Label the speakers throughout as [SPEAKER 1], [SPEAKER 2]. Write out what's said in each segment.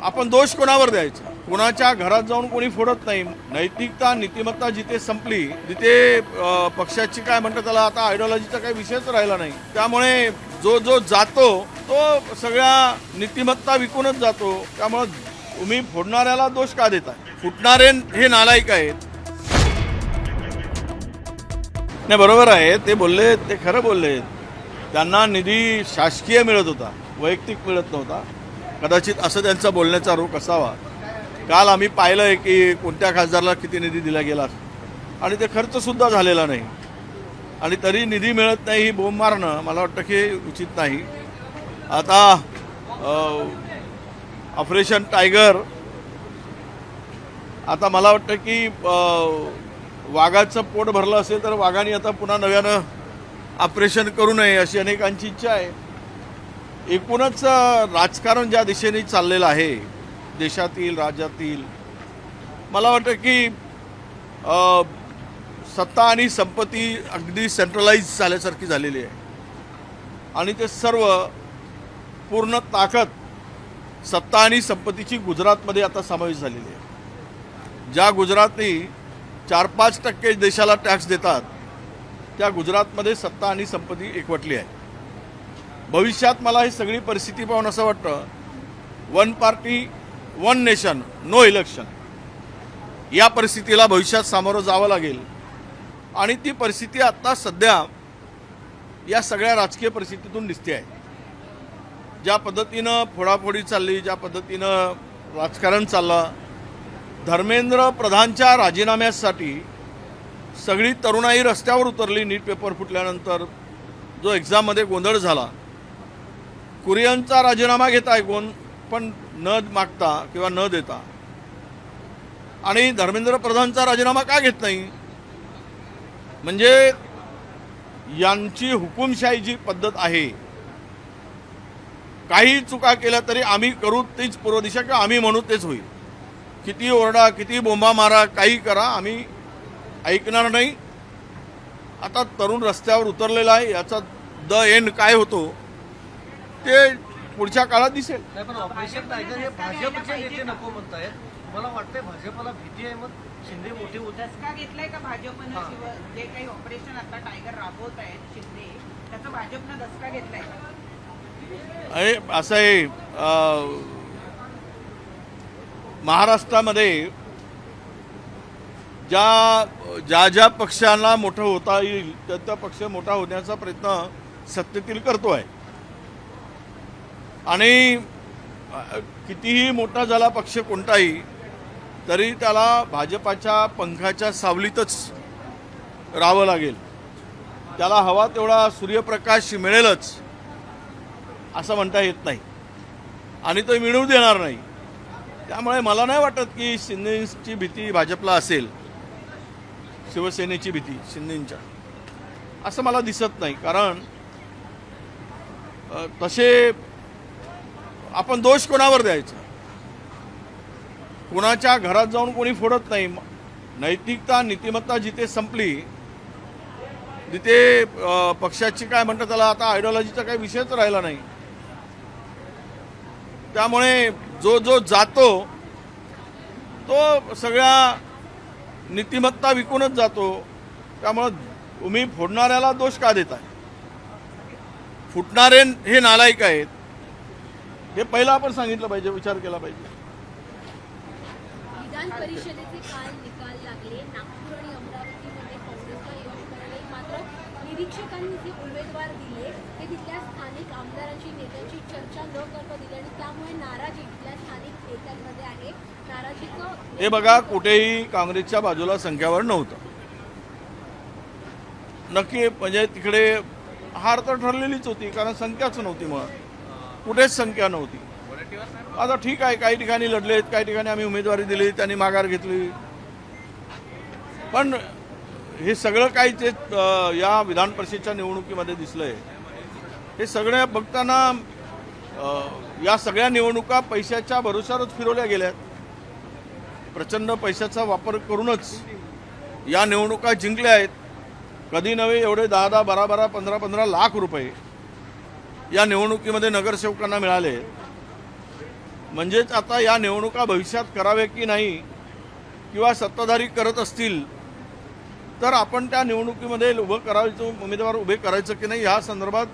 [SPEAKER 1] आपण दोष कोणावर द्यायचा? कोणाच्या घरात जाऊन कोणी फोडत नाही. नैतिकता नीतिमत्ता जिथे संपली तिथे पक्षाची काय म्हणतात त्याला आता आयडिओलॉजीचा काही विषयच राहिला नाही. त्यामुळे जो जो जातो तो सगळ्या नीतिमत्ता विकूनच जातो. त्यामुळे तुम्ही फोडणाऱ्याला दोष का देताय? फुटणारे हे नालायक आहेत. नाही, बरोबर आहे, ते बोलले, ते खरं बोलले. त्यांना निधी शासकीय मिळत होता, वैयक्तिक मिळत नव्हता. कदाचित असं त्यांचा बोलण्याचा रोख असावा. काल आम्ही पाहिलं की कोणत्या खासदाराला किती निधी दिला गेला आणि ते खर्चसुद्धा झालेला नाही आणि तरी निधी मिळत नाही ही बोंब मारणं मला वाटतं की उचित नाही. आता ऑपरेशन टायगर, आता मला वाटतं की वाघाचं पोट भरलं असेल तर वाघाने आता पुन्हा नव्यानं ऑपरेशन करू नये अशी अनेकांची इच्छा आहे. एकूणच राजकारण ज्या दिशेने चाललेलं आहे देशातील राज्यातील, मला वाटतं की सत्ता आणि संपत्ती अगदी सेंट्रलाइज झाल्यासारखी झालेली आहे आणि ते सर्व पूर्ण ताकद सत्ता आणि संपत्तीची गुजरातमध्ये आता समावेश झालेली आहे. ज्या गुजराती 4-5% देशाला टॅक्स देतात त्या गुजरातमध्ये सत्ता आणि संपत्ती एकवटली आहे. भविष्यात मला ही सगळी परिस्थिती पाहून असं वाटतं one party one nation no election या परिस्थितीला भविष्यात सामोरं जावं लागेल आणि ती परिस्थिती आता सध्या या सगळ्या राजकीय परिस्थितीतून दिसते आहे. ज्या पद्धतीनं फोडाफोडी चालली, ज्या पद्धतीनं राजकारण चाललं, धर्मेंद्र प्रधानच्या राजीनाम्यासाठी सगळी तरुणाई रस्त्यावर उतरली. नीट पेपर फुटल्यानंतर जो एक्झाममध्ये गोंधळ झाला, कुरियनचा राजीनामा घेताय कोण पण न मागता किंवा न देता, आणि धर्मेंद्र प्रधानचा राजीनामा का घेत नाही? म्हणजे यांची हुकुमशाहीची पद्धत आहे. काही चुका केल्या तरी आम्ही करू तीच पूर्व दिशा किंवा आम्ही म्हणू तेच होईल. किती ओरडा, किती बोंबा मारा, काही करा, आम्ही ऐकणार नाही. आता तरुण रस्त्यावर उतरलेला आहे. याचा द एंड काय होतो ते पुढच्या काळात दिसेल.
[SPEAKER 2] पण ऑपरेशन टायगर हे भाजपचे नेते नको म्हणतायत. मला वाटतंय भाजपला भीती आहे, मग शिंदे मोठे होते.
[SPEAKER 3] दसका घेतलाय का भाजपनं? जे काही ऑपरेशन आता टायगर राबवत आहेत शिंदे, त्याचा भाजपनं दसका घेतलाय का?
[SPEAKER 1] अरे असं आहे, महाराष्ट्रामध्ये ज्या पक्षांना मोठं होता येईल त्या पक्ष मोठा होण्याचा प्रयत्न सत्तेतील करतो आहे आणि कितीही मोठा झाला पक्ष कोणताही तरी त्याला भाजपाच्या पंखाच्या सावलीतच राहावं लागेल. त्याला हवा तेवढा सूर्यप्रकाश मिळेलच असं म्हणता येत नाही आणि तो मिळवू देणार नाही. त्यामुळे मला नाही वाटत की शिंदेची भीती भाजपला असेल, शिवसेनेची भीती शिंदेच्या, असं मला दिसत नाही. कारण तसे आपण दोष कोणावर द्यायचा? कोणाच्या घरात जाऊन कोणी फोडत नाही. नैतिकता नीतिमत्ता जिथे संपली तिथे पक्षाची काय म्हणतात त्याला आता आयडिओलॉजीचा काही विषयच राहिला नाही. त्यामुळे जो जो जातो तो सगळ्या नीतिमत्ता विकूनच जातो. त्यामुळे तुम्ही फोडणाऱ्याला दोष का देताय? फुटणारे हे नालायक आहेत हे पहिला आपण सांगितलं पाहिजे, विचार केला पाहिजे.
[SPEAKER 4] विधान परिषदेचे काल निकाल लागले. नागपूर आणि अमरावतीमध्ये काँग्रेसला यश मिळाले, मात्र निरीक्षकांनी जे उमेदवार दिले ते तिथल्या स्थानिक आमदारांची नेत्यांची चर्चा न करता दिली आणि त्यामुळे नाराजी इथल्या स्थानिक नेत्यांमध्ये आहे. नाराजीचं
[SPEAKER 1] हे बघा, कुठेही काँग्रेसच्या बाजूला संख्याबळ नव्हतं. नक्की म्हणजे तिकडे हार तर ठरलेलीच होती कारण संख्याच नव्हती, मुळात कुठेच संख्या नव्हती. आता ठीक आहे, काही ठिकाणी लढलेत, काही ठिकाणी आम्ही उमेदवारी दिली, त्यांनी माघार घेतली. पण हे सगळं काही ते या विधान परिषदेच्या निवडणुकीमध्ये दिसलंय. हे सगळं बघताना या सगळ्या निवडणुका पैशाच्या भरोशावरच फिरवल्या गेल्यात. प्रचंड पैशाचा वापर करूनच या निवडणुका जिंकल्या आहेत. कधी नव्हे एवढे 10-10, 12-12, 15-15 लाख रुपये या निवडणुकीमध्ये नगरसेवकांना मिळाले. म्हणजेच आता या निवडणुका भविष्यात कराव्या की नाही किंवा सत्ताधारी करत असतील तर आपण त्या निवडणुकीमध्ये उमेदवार उभे करायचं की नाही ह्या संदर्भात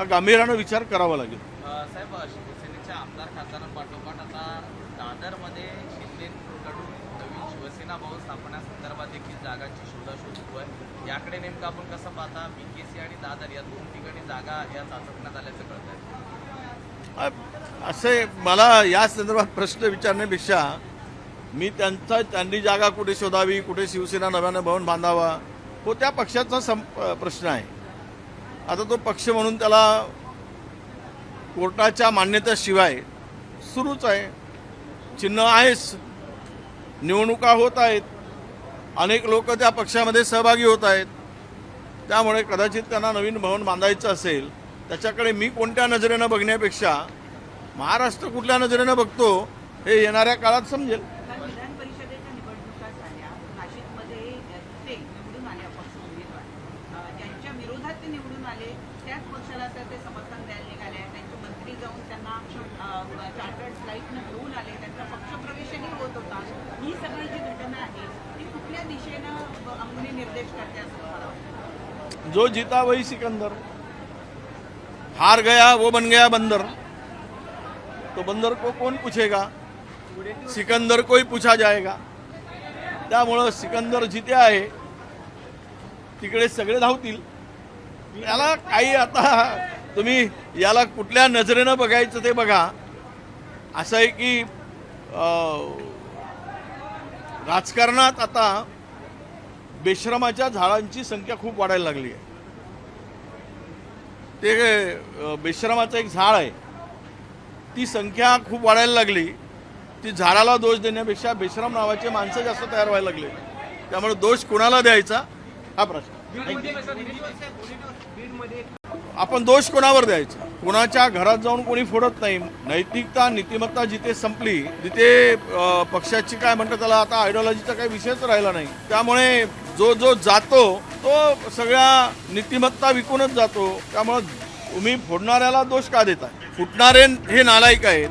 [SPEAKER 1] गांभीर्यानं विचार करावा लागेल.
[SPEAKER 5] साहेब, शिवसेनेच्या आमदार खासदारांपाठोपाठ आता दादरमध्ये शिंदेकडून नवीन शिवसेना भवन स्थापण्यासंदर्भात देखील जागांची शोधाशोध सुरू आहे. याकडे नेमकं आपण कसं पाहता? BKC आणि दादर या दोन ठिकाणी जागा या चाचपण्यात आल्याचं कळत आहे.
[SPEAKER 1] असे मला या संदर्भात प्रश्न विचारण्यापेक्षा मी त्यांनी जागा कुठे शोधावी, कुठे शिवसेना नव्यानं भवन बांधावा, तो त्या पक्षाचा प्रश्न आहे. आता तो पक्ष म्हणून त्याला कोर्टाच्या मान्यतेशिवाय सुरूच आहे. चिन्ह आहेच, निवडणुका होत आहेत, अनेक लोक त्या पक्षामध्ये सहभागी होत आहेत. त्यामुळे कदाचित त्यांना नवीन भवन बांधायचं असेल, त्याच्याकडे मी कोणत्या नजरेनं बघण्यापेक्षा महाराष्ट्र कुठल्या नजरेनं बघतो हे येणाऱ्या काळात समजेल.
[SPEAKER 3] काल विधान परिषदेच्या निवडणुका झाल्या. नाशिकमध्ये ते निवडून आले अपक्ष उमेदवार, ज्यांच्या विरोधात ते निवडून आले त्याच पक्षाला तर ते समर्थन द्यायला निघाले. त्यांचे मंत्री जाऊन त्यांना चार्टर्ड फ्लाईटनं घेऊन आले. त्यांचा पक्षप्रवेशही होत होता. ही सगळी जी घटना आहे ती कुठल्या दिशेनं अंगुली निर्देश करते असं मला वाटतं?
[SPEAKER 1] जो जीता वही सिकंदर, हार गया वो बन गया बंदर. तो बंदर को कौन पूछेगा? सिकंदर को ही पूछा जाएगा. त्यामुळं सिकंदर जिथे आहे तिकडे सगळे धावतील. याला काही आता तुम्ही याला कुठल्या नजरेनं बघायचं ते बघा. असं आहे की राजकारणात आता बेशरमाच्या झाडांची संख्या खूप वाढायला लागली आहे. ते बेशरमाचं एक झाड आहे, ती संख्या खूप वाढायला लागली. ती झाडाला दोष देण्यापेक्षा बेशरम नावाचे माणसं जास्त तयार व्हायला लागले. त्यामुळे दोष कुणाला द्यायचा हा प्रश्न. आपण दोष कोणावर द्यायचा? कोणाच्या घरात जाऊन कोणी फोडत नाही. नैतिकता नीतिमत्ता जिथे संपली तिथे पक्षाची काय म्हणतात त्याला आता आयडिओलॉजीचा काही विषयच राहिला नाही. त्यामुळे जो जो जातो तो सगळ्या नीतिमत्ता विकूनच जातो. त्यामुळे तुम्ही फोडणाऱ्याला दोष का देताय? फुटणारे हे नालायक आहेत,